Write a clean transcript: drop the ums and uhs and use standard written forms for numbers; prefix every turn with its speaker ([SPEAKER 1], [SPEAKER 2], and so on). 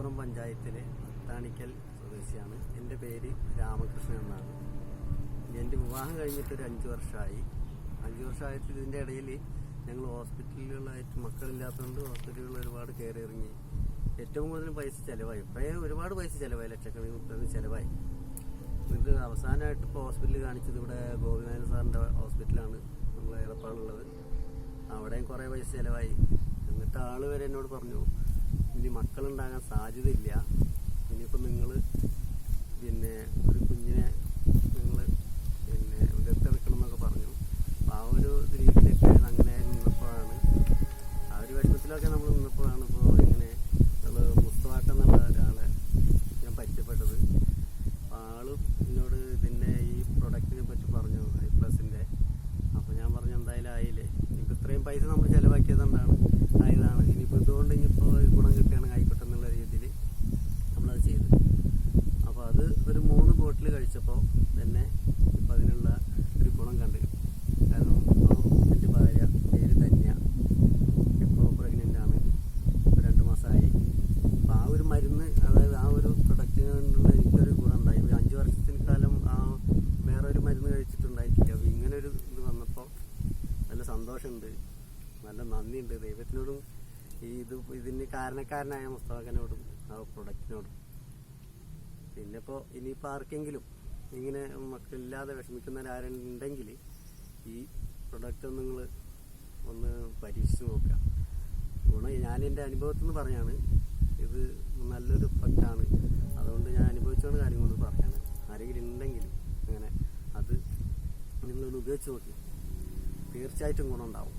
[SPEAKER 1] മലപ്പുറം പഞ്ചായത്തിലെ അത്താണിക്കൽ സ്വദേശിയാണ്. എൻ്റെ പേര് രാമകൃഷ്ണൻ എന്നാണ്. എൻ്റെ വിവാഹം കഴിഞ്ഞിട്ടൊരു 5 വർഷമായി. 5 വർഷമായിട്ട് ഇതിൻ്റെ ഇടയിൽ ഞങ്ങൾ ഹോസ്പിറ്റലുകളായിട്ട് മക്കളില്ലാത്തതുകൊണ്ട് ഹോസ്പിറ്റലുകളിൽ ഒരുപാട് കയറി ഇറങ്ങി. ഏറ്റവും കൂടുതൽ പൈസ ചിലവായി. ഒരുപാട് പൈസ ചിലവായി, ലക്ഷക്കണക്കിന് ചിലവായി. ഇത് അവസാനമായിട്ട് ഇപ്പോൾ ഹോസ്പിറ്റലിൽ കാണിച്ചത് ഇവിടെ ഗോപിനാഥൻ സാറിൻ്റെ ഹോസ്പിറ്റലാണ് നമ്മൾ എടപ്പാളുള്ളത്. അവിടെയും കുറേ പൈസ ചിലവായി. എന്നിട്ട് ആൾ വരെ എന്നോട് പറഞ്ഞു, ഇനി മക്കളുണ്ടാകാൻ സാധ്യതയില്ല, ഇനിയിപ്പോൾ നിങ്ങൾ ഒരു കുഞ്ഞിനെ നിങ്ങൾ ദത്തെടുക്കണം എന്നൊക്കെ പറഞ്ഞു. അപ്പോൾ ആ ഒരു രീതിയിലൊക്കെ അങ്ങനെ നിന്നപ്പോഴാണ്, ആ ഒരു വിഷമത്തിലൊക്കെ നമ്മൾ നിന്നപ്പോഴാണ് ഇപ്പോൾ ഇങ്ങനെ മുസ്തഫാക്ക എന്നുള്ള ഒരാളെ ഞാൻ പരിചയപ്പെട്ടത്. അപ്പോൾ ആള് എന്നോട് ഇതിൻ്റെ ഈ പ്രൊഡക്റ്റിനെ പറ്റി പറഞ്ഞു, i+ന്റെ. അപ്പോൾ ഞാൻ പറഞ്ഞു, എന്തായാലും ആയില്ലേ, ഇനിയിപ്പോൾ ഇത്രയും പൈസ നമ്മൾ ചിലവാക്കിയതുകൊണ്ടാണ് ആയതാണ്, ഇനിയിപ്പോൾ ഇതുകൊണ്ട് ഇനിയിപ്പോൾ ഗുണം കിട്ടുകയാണെങ്കിൽ ആയിക്കോട്ടെ എന്നുള്ള രീതിയിൽ നമ്മളത് ചെയ്തു. അപ്പോൾ അത് ഒരു 3 ബോട്ടിൽ കഴിച്ചപ്പോൾ തന്നെ ഇപ്പോൾ അതിനുള്ള ഒരു ഗുണം കണ്ടു. കാരണം ഇപ്പോൾ എൻ്റെ ഭാര്യ പേര് ധന്യ, ഇപ്പോൾ പ്രഗ്നൻ്റ് ആണ്, 2 മാസമായി. അപ്പോൾ ആ ഒരു മരുന്ന്, അതായത് ആ ഒരു പ്രൊഡക്റ്റിനുള്ള എനിക്കൊരു ഗുണം ഉണ്ടായി. 5 വർഷത്തിന് കാലം വേറൊരു മരുന്ന് കഴിച്ചിട്ടുണ്ടായിട്ടില്ല. അപ്പോൾ ഇങ്ങനൊരു ഇത് വന്നപ്പോൾ നല്ല സന്തോഷമുണ്ട്, നല്ല നന്ദിയുണ്ട് ദൈവത്തിനോടും ഇതിന് കാരണക്കാരനായ മുസ്തഫാക്കനോടും ആ പ്രൊഡക്റ്റിനോടും. പിന്നെ ഇപ്പോൾ ഇനിയിപ്പോൾ ആർക്കെങ്കിലും ഇങ്ങനെ മക്കളില്ലാതെ വിഷമിക്കുന്നവരാരുണ്ടെങ്കിൽ ഈ പ്രൊഡക്റ്റ് നിങ്ങൾ ഒന്ന് പരീക്ഷിച്ച് നോക്കുക. ഞാൻ എൻ്റെ അനുഭവത്തിൽ നിന്ന് പറഞ്ഞാണ്, ഇത് നല്ലൊരു പ്രൊഡക്റ്റാണ്. അതുകൊണ്ട് ഞാൻ അനുഭവിച്ചുകൊണ്ട് കാര്യം കൊണ്ട് പറയാണ്. ആരെങ്കിലും ഉണ്ടെങ്കിൽ അങ്ങനെ അത് നിങ്ങളൊന്ന് ഉപയോഗിച്ച് നോക്കി, തീർച്ചയായിട്ടും ഗുണമുണ്ടാവും.